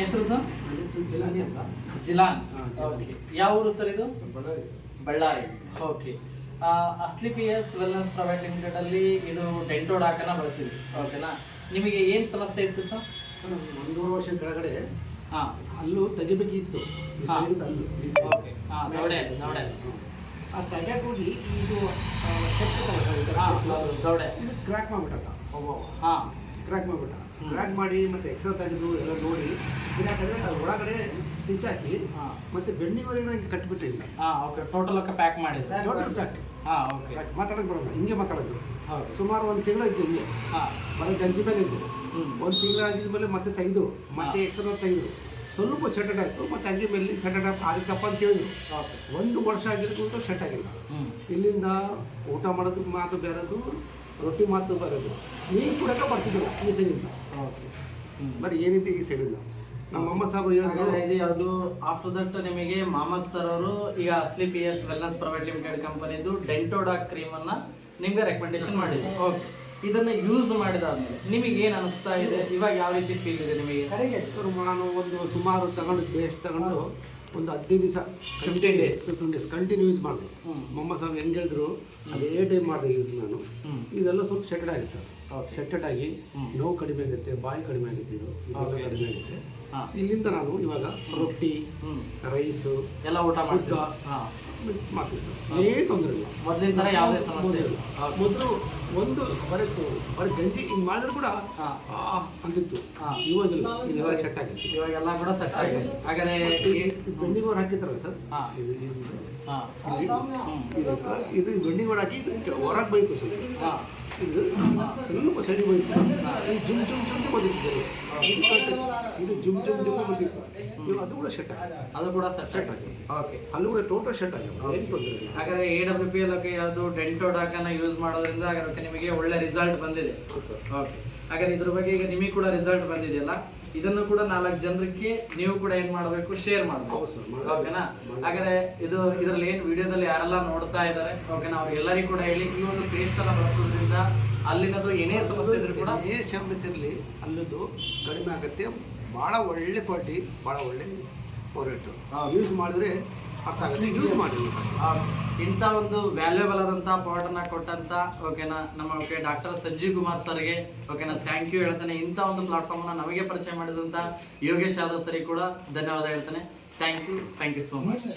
ಹೆಸರು ಸರ್? ಜಿಲಾನಿ ಅಂತ. ಜಿಲಾನ್. ಓಕೆ. ಯಾವ ಊರು ಸರ್ ಇದು? Ballari sir. Ballari. Okay. Asli P S wellness private limited ಅಲ್ಲಿ ಇದು ಡೆಂಟೋಡಾಕನ್ನ ಬಳಸಿದ್ವಿ. ಓಕೆನಾ? ನಿಮಗೆ ಏನು ಸಮಸ್ಯೆ ಇತ್ತು ಸರ್? 1.5 ವರ್ಷ ಕೆಳಗಡೆ ಹಾಂ, ಅಲ್ಲೂ ತೆಗಿಬೇಕಿತ್ತು. ಈ ಸೈಡ್ ಅಲ್ಲು. ಓಕೆ. ಹಾಂ, ದೌಡೆ. ಆ ತೆಗ್ಯಾಕ ಹೋಗಿ ಇದು ದೌಡೆ ಇದು ಕ್ರ್ಯಾಕ್ ಮಾಡ್ಬಿಟ್ಟ. ಹಾಂ, ಕ್ರ್ಯಾಕ್ ಮಾಡ್ಬಿಟ್ಟ. ಕ್ರ್ಯಾಕ್ ಮಾಡಿ ಮತ್ತೆ ಎಕ್ಸ್ರಾ ತೆಗೆದು ಎಲ್ಲ ನೋಡಿ ಯಾಕಂದ್ರೆ ಅದು ಒಳಗಡೆ ಸ್ಟಿಚ್ ಹಾಕಿ ಮತ್ತೆ ಬೆಂಡಿವರೆಗೆ ಕಟ್ಬಿಟ್ಟಿಲ್ಲ. ಹಾಂ, ಓಕೆ. ಟೋಟಲ್ ഒക്കെ ಪ್ಯಾಕ್ ಮಾಡಿದ್ರು. Total pack. ಹಾಂ, ಓಕೆ. ಮಾತಾಡೋಕೆ ಬರೋಲ್ಲ, ಹಿಂಗೆ ಮಾತಾಡೋದು. ಹೌದು. ಸುಮಾರು 1 ತಿಂಗಳು ಇದ್ದು ಹಿಂಗೆ ಹಾಂ, ಬರೋ ಗಂಜಿ ಮೇಲೆ ಇದ್ದು 1 ತಿಂಗಳು ಆಗಿದ್ಮೇಲೆ ಮತ್ತೆ ತೆಗೆದು ಮತ್ತೆ ಎಕ್ಸ್ರಾ ತೆಗೆದು ಸ್ವಲ್ಪ ಸೆಟೆಡ್ ಆಯಿತು. ಮತ್ತೆ ಹಂಗೆ ಮೇಲೆ ಸೆಟೆಡ್ ಆಗತ್ತಪ್ಪ ಅಂತ ಹೇಳಿದ್ರು. ಓಕೆ. 1 ವರ್ಷ ಆಗಿರ್ಕೊಂಡು ಸೆಟ್ ಆಗಿಲ್ಲ. ಇಲ್ಲಿಂದ ಊಟ ಮಾಡೋದು ಮಾತು ಬೇರೆದು, ರೊಟ್ಟಿ ಮಾತು ಬೇರೆದು. ನೀರು ಕುಡಕ್ಕೆ ಬರ್ತಿದ್ದಿಲ್ಲ ಈ ಸೈಡಿಂದ. ಓಕೆ. ಬರೀ ಏನಿದೆ ಈ ಸೈಡಿಂದ. ನಮ್ಮ ಅಮ್ಮ ಸಾಬು ಹೇಳಿದ್ರು ಇದು ಯಾವುದು ಆಫ್ಟರ್ ದಟ್ ನಿಮಗೆ ಮೊಹಮ್ಮದ್ ಸರ್ ಅವರು ಈಗ Asli P S wellness private limited ಕಂಪನಿದು ಡೆಂಟೋಡಾಕ್ ಕ್ರೀಮ್ ಅನ್ನ ನಿಮ್ಗೆ ರೆಕಮೆಂಡೇಶನ್ ಮಾಡಿದ್ರು. ಓಕೆ. ಇದನ್ನ ಯೂಸ್ ಮಾಡಿದಾದ್ಮೇಲೆ ನಿಮಗೆ ಏನು ಅನಿಸ್ತಾ ಇದೆ? ಇವಾಗ ಯಾವ ರೀತಿ ಫೀಲ್ ಇದೆ ನಿಮಗೆ? ನಾನು ಸುಮಾರು ತಗೊಂಡು ಬೇಸ್ಟ್ ತಗೊಂಡು ಒಂದು 15 ದಿವಸ 15 days ಕಂಟಿನ್ಯೂ ಯೂಸ್ ಮಾಡಿದೆ. ಮೊಹಮ್ಮದ್ ಸಾಬ್ ಹೆಂಗೆ ಹೇಳಿದ್ರು ಅದೇ ಟೈಮ್ ಮಾಡಿದೆ ಯೂಸ್ ನಾನು. ಇದೆಲ್ಲ ಸ್ವಲ್ಪ ಸೆಟೆಡ್ ಆಗಿದೆ ಸರ್. ಸೆಟೆಡ್ ಆಗಿ ನೋವು ಕಡಿಮೆ ಆಗುತ್ತೆ, ಬಾಯಿ ಕಡಿಮೆ ಆಗುತ್ತೆ, ಇದೆಲ್ಲ ಕಡಿಮೆ ಆಗುತ್ತೆ. ಇಲ್ಲಿಂದ ನಾನು ಇವಾಗ ರೊಟ್ಟಿ, ರೈಸು ಎಲ್ಲ ಊಟ ಮಾಡ್ತೀವಿ. ಮಾಡ್ತೀನಿ ಸರ್. ಏನೇ ತೊಂದರೆ ಇಲ್ಲ. ಮೊದಲಿನ ಥರ ಯಾವುದೇ ಸಮಸ್ಯೆ ಇಲ್ಲ. ಮೊದಲು ಒಂದು ಬರೀ ಗಂಜಿ ಹಿಂಗೆ ಮಾಡಿದ್ರು ಕೂಡ ಅಂತಿತ್ತು. ಇವಾಗಿಲ್ಲ, ಇದೆಲ್ಲ ಸೆಟ್ ಆಗಿತ್ತು. ಇವಾಗೆಲ್ಲ ಕೂಡ ಸೆಟ್ ಆಗಿದೆ. ಹಾಗಾದ್ರೆ ಬೆಂಡಿಗೋರ್ ಹಾಕಿರ್ತಾರಲ್ಲ ಸರ್, ಇದು ಬೆಂಡಿಗೋರ್ ಹಾಕಿ ಹೊರಗೆ ಬೈತು ಸರ್. ಇದು ಸ್ವಲ್ಪ ಸೈಡಿಗೆ ಬಂದಿತ್ತು. ಜುಮ್ ಬಂದಿತ್ತು. ಇದು ಜುಮ್ ಬಂದಿತ್ತು. ಇವಾಗ ಅದು ಕೂಡ ಸೆಟ್ ಆಗಿದೆ. ಅದು ಕೂಡ ಸೆಟ್ ಆಗಿದೆ. ಓಕೆ. ಅಲ್ಲೂ ಕೂಡ ಟೋಟಲ್ ಸೆಟ್ ಆಗಿದೆ. ಏನು ತೊಂದರೆ ಇಲ್ಲ. ಹಾಗಾದ್ರೆ AWPL ಯಾವುದು ಡೆಂಟೋಡಾಕನ್ನ ಯೂಸ್ ಮಾಡೋದ್ರಿಂದ ಹಾಗಾದ್ರೆ ನಿಮಗೆ ಒಳ್ಳೆ ರಿಸಲ್ಟ್ ಬಂದಿದೆ. ಓಕೆ. ಹಾಗಾದ್ರೆ ಇದ್ರ ಬಗ್ಗೆ ಈಗ ನಿಮಗೆ ಕೂಡ ರಿಸಲ್ಟ್ ಬಂದಿದೆಯಲ್ಲ, ಇದನ್ನು ಕೂಡ 4 ಜನರಿಗೆ ನೀವು ಕೂಡ ಏನ್ ಮಾಡಬೇಕು, ಶೇರ್ ಮಾಡಬೇಕು. ಓಕೆನಾ? ಹಾಗಾದ್ರೆ ಇದರಲ್ಲಿ ಏನು ವಿಡಿಯೋದಲ್ಲಿ ಯಾರೆಲ್ಲ ನೋಡ್ತಾ ಇದ್ದಾರೆ, ಓಕೆನಾ, ಅವ್ರಿಗೆಲ್ಲರಿಗೂ ಕೂಡ ಹೇಳಿ ಈ ಒಂದು ಪೇಸ್ಟ್ ಅನ್ನ ಬಳಸೋದ್ರಿಂದ ಅಲ್ಲಿನದು ಏನೇ ಸಮಸ್ಯೆ ಇದ್ರೂ ಕೂಡ ಇರಲಿ ಅಲ್ಲದು ಕಡಿಮೆ ಆಗುತ್ತೆ. ಭಾಳ ಒಳ್ಳೆ ಕ್ವಾಲಿಟಿ, ಭಾಳ ಒಳ್ಳೆ ಪ್ರಾಡಕ್ಟ್. ಯೂಸ್ ಮಾಡಿದ್ರೆ ಅರ್ಥ ಆಗುತ್ತೆ. ಯೂಸ್ ಮಾಡಿ. ಇಂಥ ಒಂದು ವ್ಯಾಲ್ಯೂಬಲ್ ಆದಂಥ ಪಾರ್ಟನ್ನ ಕೊಟ್ಟಂತ ಓಕೆನಾ ನಮ್ಮ ಡಾಕ್ಟರ್ ಸಂಜೀವ್ ಕುಮಾರ್ ಸರ್ಗೆ ಓಕೆನಾ ಥ್ಯಾಂಕ್ ಯು ಹೇಳ್ತಾನೆ. ಇಂಥ ಒಂದು ಪ್ಲಾಟ್ಫಾರ್ಮ್ನ ನಮಗೆ ಪರಿಚಯ ಮಾಡಿದಂಥ ಯೋಗೇಶ್ ಯಾದವ್ ಸರಿಗೆ ಕೂಡ ಧನ್ಯವಾದ ಹೇಳ್ತಾನೆ. Thank you so much.